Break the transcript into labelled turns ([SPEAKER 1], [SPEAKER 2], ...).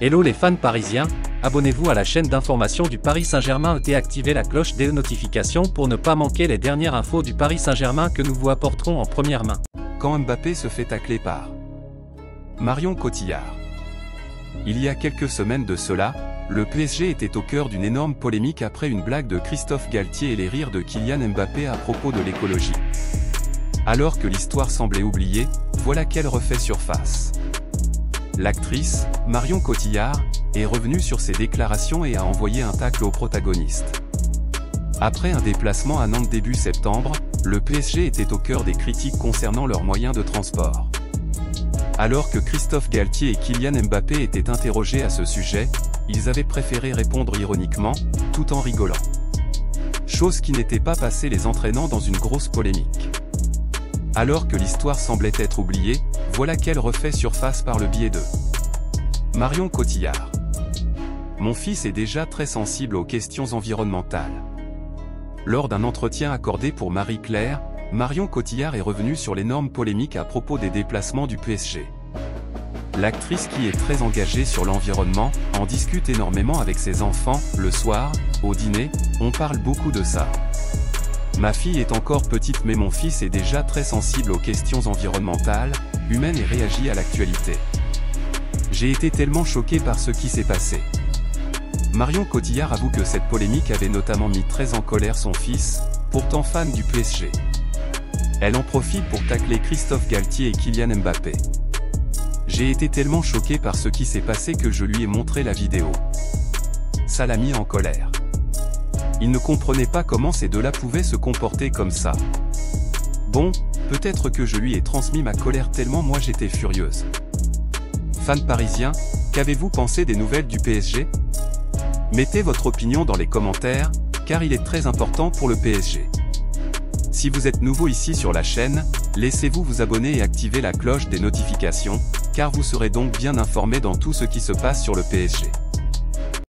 [SPEAKER 1] Hello les fans parisiens, abonnez-vous à la chaîne d'information du Paris Saint-Germain et activez la cloche des notifications pour ne pas manquer les dernières infos du Paris Saint-Germain que nous vous apporterons en première main.
[SPEAKER 2] Quand Mbappé se fait tacler par Marion Cotillard. Il y a quelques semaines de cela, le PSG était au cœur d'une énorme polémique après une blague de Christophe Galtier et les rires de Kylian Mbappé à propos de l'écologie. Alors que l'histoire semblait oubliée, voilà qu'elle refait surface. L'actrice, Marion Cotillard, est revenue sur ses déclarations et a envoyé un tacle au protagoniste. Après un déplacement à Nantes début septembre, le PSG était au cœur des critiques concernant leurs moyens de transport. Alors que Christophe Galtier et Kylian Mbappé étaient interrogés à ce sujet, ils avaient préféré répondre ironiquement, tout en rigolant. Chose qui n'était pas passée les entraînant dans une grosse polémique. Alors que l'histoire semblait être oubliée, voilà qu'elle refait surface par le biais de Marion Cotillard. Mon fils est déjà très sensible aux questions environnementales. Lors d'un entretien accordé pour Marie-Claire, Marion Cotillard est revenue sur l'énorme polémique à propos des déplacements du PSG. L'actrice, qui est très engagée sur l'environnement, en discute énormément avec ses enfants. Le soir, au dîner, on parle beaucoup de ça. Ma fille est encore petite mais mon fils est déjà très sensible aux questions environnementales, humaines et réagit à l'actualité. J'ai été tellement choqué par ce qui s'est passé. Marion Cotillard avoue que cette polémique avait notamment mis très en colère son fils, pourtant fan du PSG. Elle en profite pour tacler Christophe Galtier et Kylian Mbappé. J'ai été tellement choqué par ce qui s'est passé que je lui ai montré la vidéo. Ça l'a mis en colère. Il ne comprenait pas comment ces deux-là pouvaient se comporter comme ça. Bon, peut-être que je lui ai transmis ma colère tellement moi j'étais furieuse. Fans parisiens, qu'avez-vous pensé des nouvelles du PSG? Mettez votre opinion dans les commentaires, car il est très important pour le PSG. Si vous êtes nouveau ici sur la chaîne, laissez-vous vous abonner et activer la cloche des notifications, car vous serez donc bien informé dans tout ce qui se passe sur le PSG.